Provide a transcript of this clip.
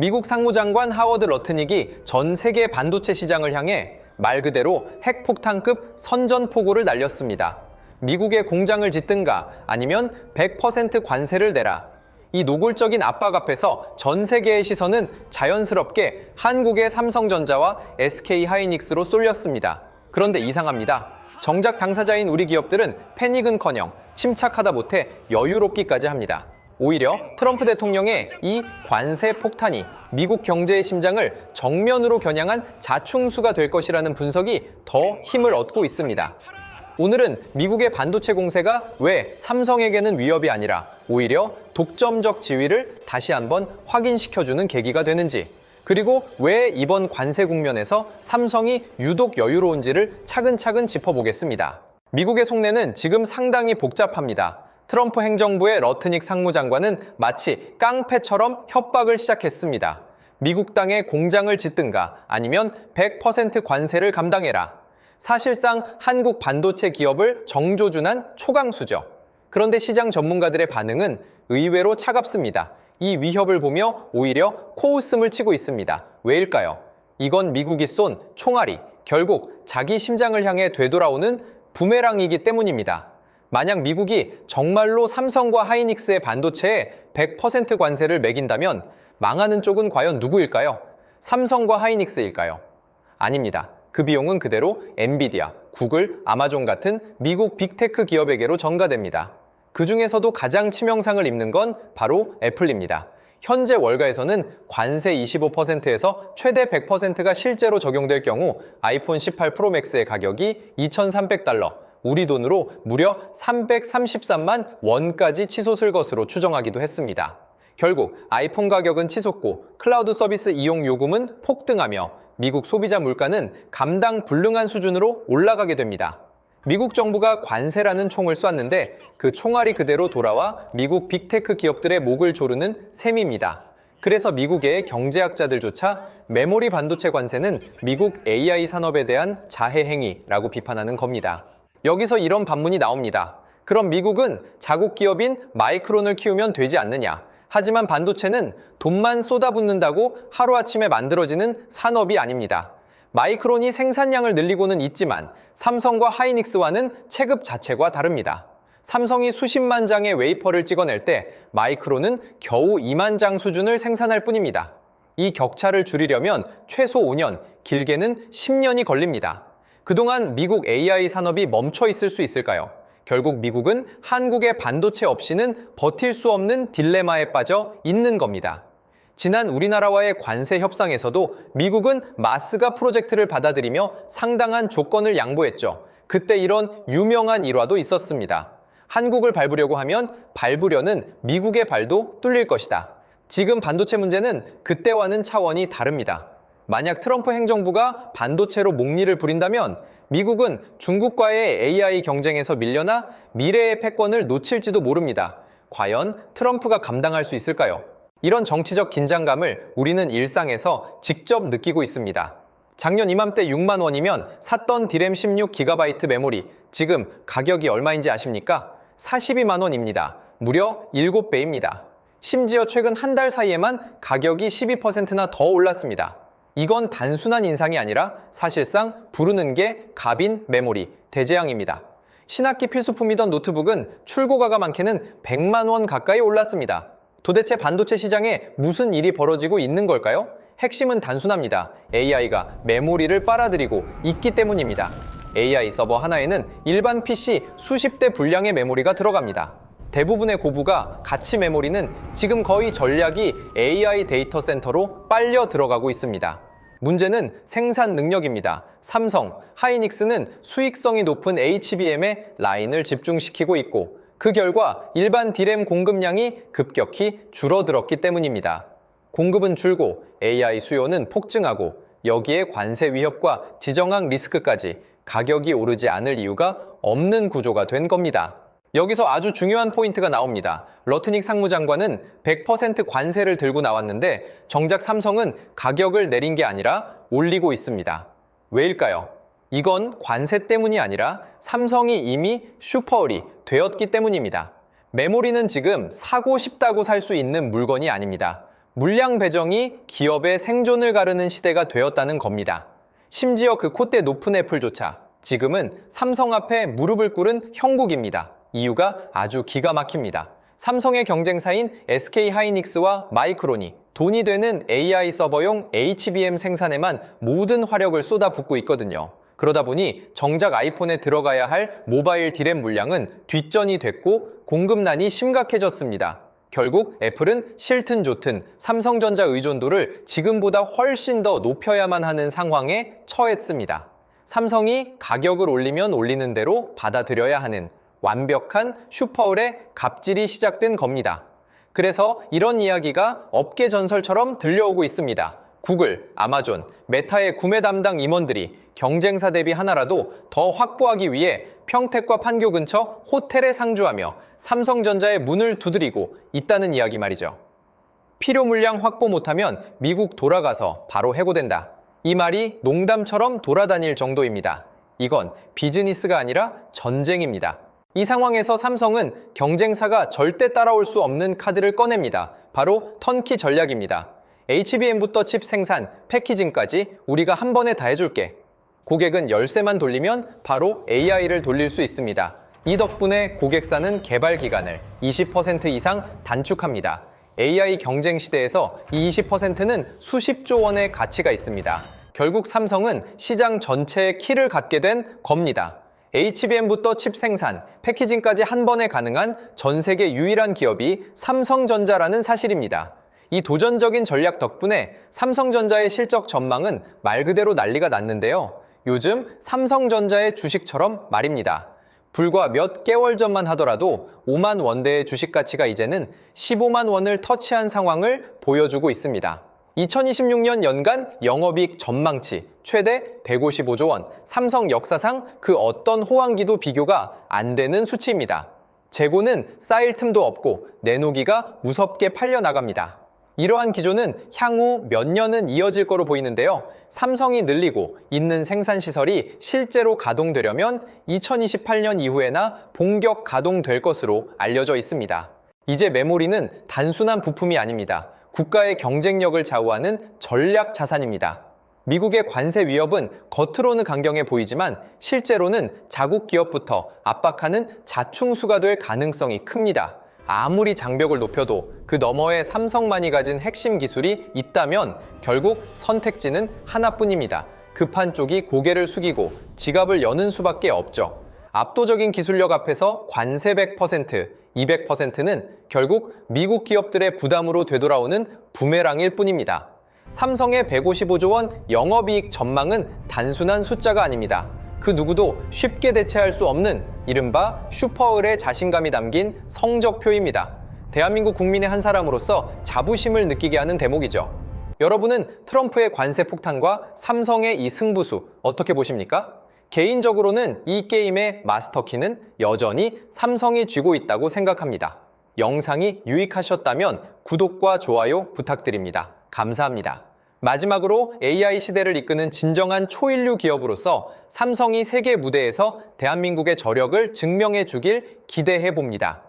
미국 상무장관 하워드 러트닉이 전 세계 반도체 시장을 향해 말 그대로 핵폭탄급 선전포고를 날렸습니다. 미국에 공장을 짓든가 아니면 100% 관세를 내라. 이 노골적인 압박 앞에서 전 세계의 시선은 자연스럽게 한국의 삼성전자와 SK하이닉스로 쏠렸습니다. 그런데 이상합니다. 정작 당사자인 우리 기업들은 패닉은커녕 침착하다 못해 여유롭기까지 합니다. 오히려 트럼프 대통령의 이 관세 폭탄이 미국 경제의 심장을 정면으로 겨냥한 자충수가 될 것이라는 분석이 더 힘을 얻고 있습니다. 오늘은 미국의 반도체 공세가 왜 삼성에게는 위협이 아니라 오히려 독점적 지위를 다시 한번 확인시켜주는 계기가 되는지, 그리고 왜 이번 관세 국면에서 삼성이 유독 여유로운지를 차근차근 짚어보겠습니다. 미국의 속내는 지금 상당히 복잡합니다. 트럼프 행정부의 러트닉 상무장관은 마치 깡패처럼 협박을 시작했습니다. 미국 땅에 공장을 짓든가 아니면 100% 관세를 감당해라. 사실상 한국 반도체 기업을 정조준한 초강수죠. 그런데 시장 전문가들의 반응은 의외로 차갑습니다. 이 위협을 보며 오히려 코웃음을 치고 있습니다. 왜일까요? 이건 미국이 쏜 총알이 결국 자기 심장을 향해 되돌아오는 부메랑이기 때문입니다. 만약 미국이 정말로 삼성과 하이닉스의 반도체에 100% 관세를 매긴다면 망하는 쪽은 과연 누구일까요? 삼성과 하이닉스일까요? 아닙니다. 그 비용은 그대로 엔비디아, 구글, 아마존 같은 미국 빅테크 기업에게로 전가됩니다. 그 중에서도 가장 치명상을 입는 건 바로 애플입니다. 현재 월가에서는 관세 25%에서 최대 100%가 실제로 적용될 경우 아이폰 18 프로맥스의 가격이 $2,300, 우리 돈으로 무려 333만 원까지 치솟을 것으로 추정하기도 했습니다. 결국 아이폰 가격은 치솟고 클라우드 서비스 이용 요금은 폭등하며 미국 소비자 물가는 감당 불능한 수준으로 올라가게 됩니다. 미국 정부가 관세라는 총을 쐈는데 그 총알이 그대로 돌아와 미국 빅테크 기업들의 목을 조르는 셈입니다. 그래서 미국의 경제학자들조차 메모리 반도체 관세는 미국 AI 산업에 대한 자해 행위라고 비판하는 겁니다. 여기서 이런 반문이 나옵니다. 그럼 미국은 자국 기업인 마이크론을 키우면 되지 않느냐? 하지만 반도체는 돈만 쏟아붓는다고 하루아침에 만들어지는 산업이 아닙니다. 마이크론이 생산량을 늘리고는 있지만 삼성과 하이닉스와는 체급 자체가 다릅니다. 삼성이 수십만 장의 웨이퍼를 찍어낼 때 마이크론은 겨우 2만 장 수준을 생산할 뿐입니다. 이 격차를 줄이려면 최소 5년, 길게는 10년이 걸립니다. 그동안 미국 AI 산업이 멈춰 있을 수 있을까요? 결국 미국은 한국의 반도체 없이는 버틸 수 없는 딜레마에 빠져 있는 겁니다. 지난 우리나라와의 관세 협상에서도 미국은 마스가 프로젝트를 받아들이며 상당한 조건을 양보했죠. 그때 이런 유명한 일화도 있었습니다. 한국을 밟으려고 하면 밟으려는 미국의 발도 뚫릴 것이다. 지금 반도체 문제는 그때와는 차원이 다릅니다. 만약 트럼프 행정부가 반도체로 목리를 부린다면 미국은 중국과의 AI 경쟁에서 밀려나 미래의 패권을 놓칠지도 모릅니다. 과연 트럼프가 감당할 수 있을까요? 이런 정치적 긴장감을 우리는 일상에서 직접 느끼고 있습니다. 작년 이맘때 6만 원이면 샀던 디램 16GB 메모리, 지금 가격이 얼마인지 아십니까? 42만 원입니다. 무려 7배입니다. 심지어 최근 한 달 사이에만 가격이 12%나 더 올랐습니다. 이건 단순한 인상이 아니라 사실상 부르는 게 갑인 메모리, 대재앙입니다. 신학기 필수품이던 노트북은 출고가가 많게는 100만 원 가까이 올랐습니다. 도대체 반도체 시장에 무슨 일이 벌어지고 있는 걸까요? 핵심은 단순합니다. AI가 메모리를 빨아들이고 있기 때문입니다. AI 서버 하나에는 일반 PC 수십 대 분량의 메모리가 들어갑니다. 대부분의 고부가 가치 메모리는 지금 거의 전략이 AI 데이터 센터로 빨려 들어가고 있습니다. 문제는 생산 능력입니다. 삼성, 하이닉스는 수익성이 높은 HBM에 라인을 집중시키고 있고 그 결과 일반 디램 공급량이 급격히 줄어들었기 때문입니다. 공급은 줄고 AI 수요는 폭증하고 여기에 관세 위협과 지정학 리스크까지 가격이 오르지 않을 이유가 없는 구조가 된 겁니다. 여기서 아주 중요한 포인트가 나옵니다. 러트닉 상무장관은 100% 관세를 들고 나왔는데 정작 삼성은 가격을 내린 게 아니라 올리고 있습니다. 왜일까요? 이건 관세 때문이 아니라 삼성이 이미 슈퍼을이 되었기 때문입니다. 메모리는 지금 사고 싶다고 살 수 있는 물건이 아닙니다. 물량 배정이 기업의 생존을 가르는 시대가 되었다는 겁니다. 심지어 그 콧대 높은 애플조차 지금은 삼성 앞에 무릎을 꿇은 형국입니다. 이유가 아주 기가 막힙니다. 삼성의 경쟁사인 SK하이닉스와 마이크론이 돈이 되는 AI 서버용 HBM 생산에만 모든 화력을 쏟아붓고 있거든요. 그러다 보니 정작 아이폰에 들어가야 할 모바일 디램 물량은 뒷전이 됐고 공급난이 심각해졌습니다. 결국 애플은 싫든 좋든 삼성전자 의존도를 지금보다 훨씬 더 높여야만 하는 상황에 처했습니다. 삼성이 가격을 올리면 올리는 대로 받아들여야 하는 완벽한 슈퍼을의 갑질이 시작된 겁니다. 그래서 이런 이야기가 업계 전설처럼 들려오고 있습니다. 구글, 아마존, 메타의 구매 담당 임원들이 경쟁사 대비 하나라도 더 확보하기 위해 평택과 판교 근처 호텔에 상주하며 삼성전자의 문을 두드리고 있다는 이야기 말이죠. 필요 물량 확보 못하면 미국 돌아가서 바로 해고된다. 이 말이 농담처럼 돌아다닐 정도입니다. 이건 비즈니스가 아니라 전쟁입니다. 이 상황에서 삼성은 경쟁사가 절대 따라올 수 없는 카드를 꺼냅니다. 바로 턴키 전략입니다. HBM부터 칩 생산, 패키징까지 우리가 한 번에 다 해줄게. 고객은 열쇠만 돌리면 바로 AI를 돌릴 수 있습니다. 이 덕분에 고객사는 개발 기간을 20% 이상 단축합니다. AI 경쟁 시대에서 이 20%는 수십조 원의 가치가 있습니다. 결국 삼성은 시장 전체의 키를 갖게 된 겁니다. HBM부터 칩 생산, 패키징까지 한 번에 가능한 전 세계 유일한 기업이 삼성전자라는 사실입니다. 이 도전적인 전략 덕분에 삼성전자의 실적 전망은 말 그대로 난리가 났는데요. 요즘 삼성전자의 주식처럼 말입니다. 불과 몇 개월 전만 하더라도 5만 원대의 주식 가치가 이제는 15만 원을 터치한 상황을 보여주고 있습니다. 2026년 연간 영업이익 전망치 최대 155조 원, 삼성 역사상 그 어떤 호황기도 비교가 안 되는 수치입니다. 재고는 쌓일 틈도 없고 내놓기가 무섭게 팔려나갑니다. 이러한 기조는 향후 몇 년은 이어질 거로 보이는데요. 삼성이 늘리고 있는 생산시설이 실제로 가동되려면 2028년 이후에나 본격 가동될 것으로 알려져 있습니다. 이제 메모리는 단순한 부품이 아닙니다. 국가의 경쟁력을 좌우하는 전략 자산입니다. 미국의 관세 위협은 겉으로는 강경해 보이지만 실제로는 자국 기업부터 압박하는 자충수가 될 가능성이 큽니다. 아무리 장벽을 높여도 그 너머에 삼성만이 가진 핵심 기술이 있다면 결국 선택지는 하나뿐입니다. 급한 쪽이 고개를 숙이고 지갑을 여는 수밖에 없죠. 압도적인 기술력 앞에서 관세 100%, 200%는 결국 미국 기업들의 부담으로 되돌아오는 부메랑일 뿐입니다. 삼성의 155조 원 영업이익 전망은 단순한 숫자가 아닙니다. 그 누구도 쉽게 대체할 수 없는 이른바 슈퍼을의 자신감이 담긴 성적표입니다. 대한민국 국민의 한 사람으로서 자부심을 느끼게 하는 대목이죠. 여러분은 트럼프의 관세 폭탄과 삼성의 이 승부수 어떻게 보십니까? 개인적으로는 이 게임의 마스터키는 여전히 삼성이 쥐고 있다고 생각합니다. 영상이 유익하셨다면 구독과 좋아요 부탁드립니다. 감사합니다. 마지막으로 AI 시대를 이끄는 진정한 초인류 기업으로서 삼성이 세계 무대에서 대한민국의 저력을 증명해 주길 기대해 봅니다.